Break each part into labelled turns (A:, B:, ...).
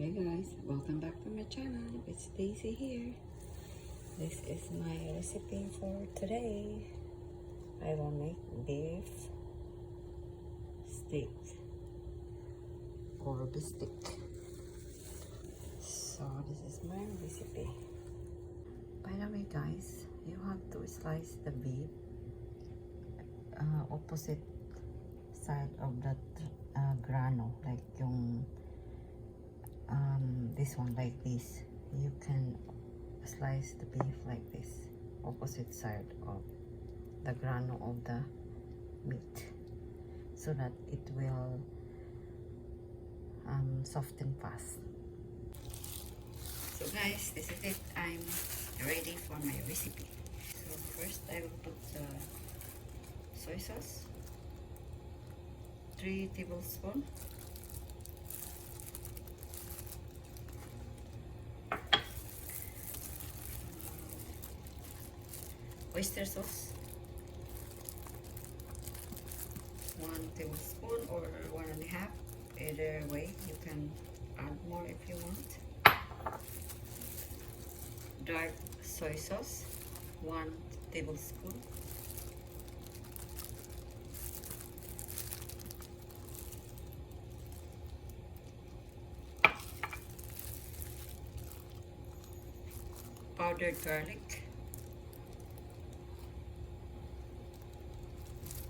A: Hi guys, welcome back to my channel. It's Daisy here. This is my recipe for today. I will make beef steak or bistek. So this is my recipe. By the way guys, you have to slice the beef opposite side of the grano, like yung this one, like this. You can slice the beef like this, opposite side of the grano of the meat, so that it will soften fast. So guys, this is it. I'm ready for my recipe. So first I will put the soy sauce, 3 tablespoons. Oyster sauce, 1 tablespoon or 1.5. Either way, you can add more if you want. Dark soy sauce, 1 tablespoon. Powdered garlic,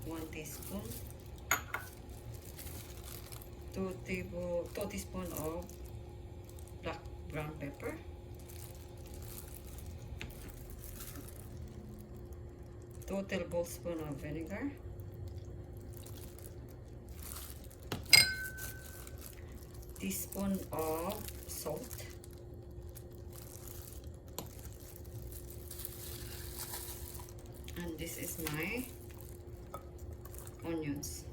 A: 1 teaspoon. 2 teaspoons of black brown pepper. 2 tablespoons of vinegar. 1 teaspoon of salt. And this is my onions.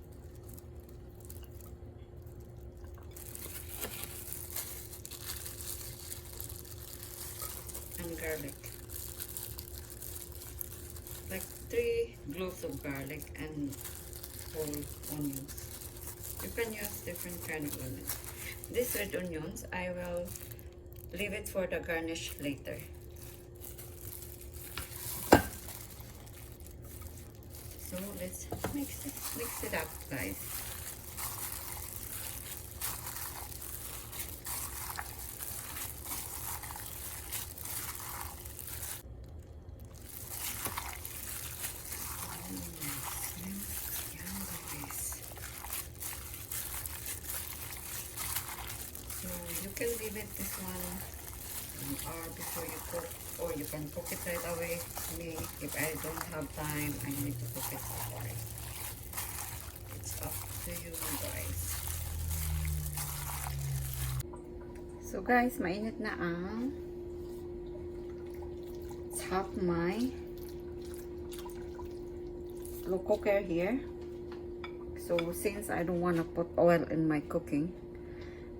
A: And garlic. Like 3 cloves of garlic and whole onions. You can use different kind of onions. These red onions, I will leave it for the garnish later. So let's mix it up, guys. So you can leave it this one an hour before you cook, or you can cook it right away. Me, if I don't have time, I need to cook it right. It's up to you guys. So guys, mainit na ang top my slow cooker here. So since I don't want to put oil in my cooking,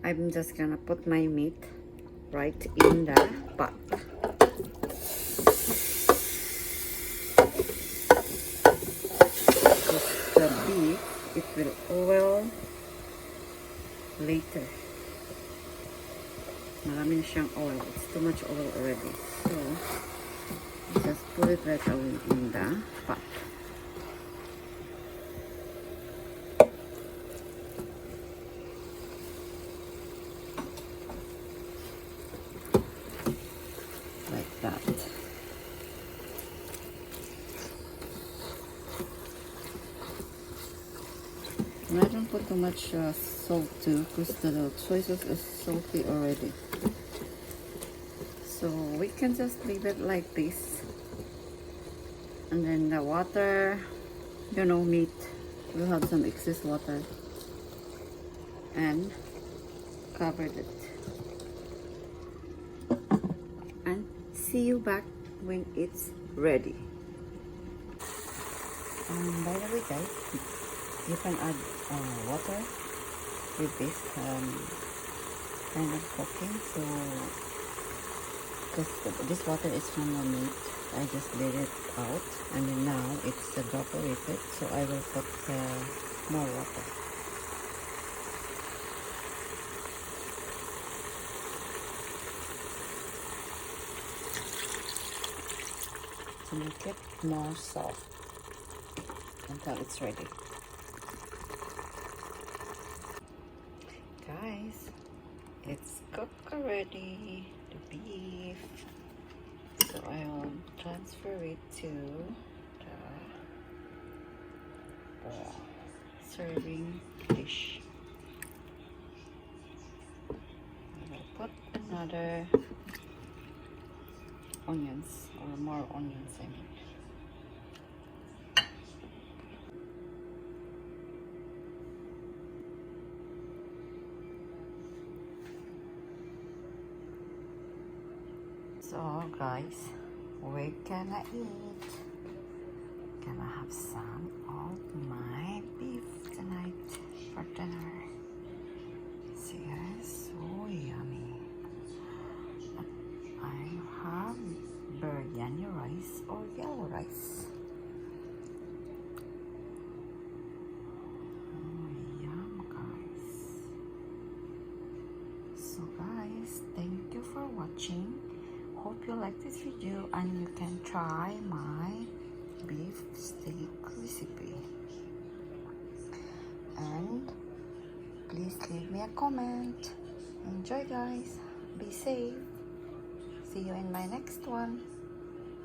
A: I'm just gonna put my meat right in the pot. The beef, it will oil later. Marami na siyang oil. It's too much oil already. So just put it right away in the pot. Like that. And I don't put too much salt too, because the soy sauce is salty already. So we can just leave it like this. And then the water, you know, meat will have some excess water. And covered it. And see you back when it's ready. By the way guys, you can add water with this kind of cooking. So because this water is from the meat, I just let it out, and then now it's evaporated, so I will put more water. make it more soft until it's ready. Guys, it's cooked already, the beef. So I will transfer it to the serving dish. I will put another onions, or more onions, I mean. So guys, we're gonna eat. Gonna have some of my beef tonight for dinner. See guys, so yummy. I have biryani rice or yellow rice. Oh, yum guys. So guys, thank you for watching. Hope you like this video and you can try my beef steak recipe. And please leave me a comment. Enjoy guys. Be safe. See you in my next one.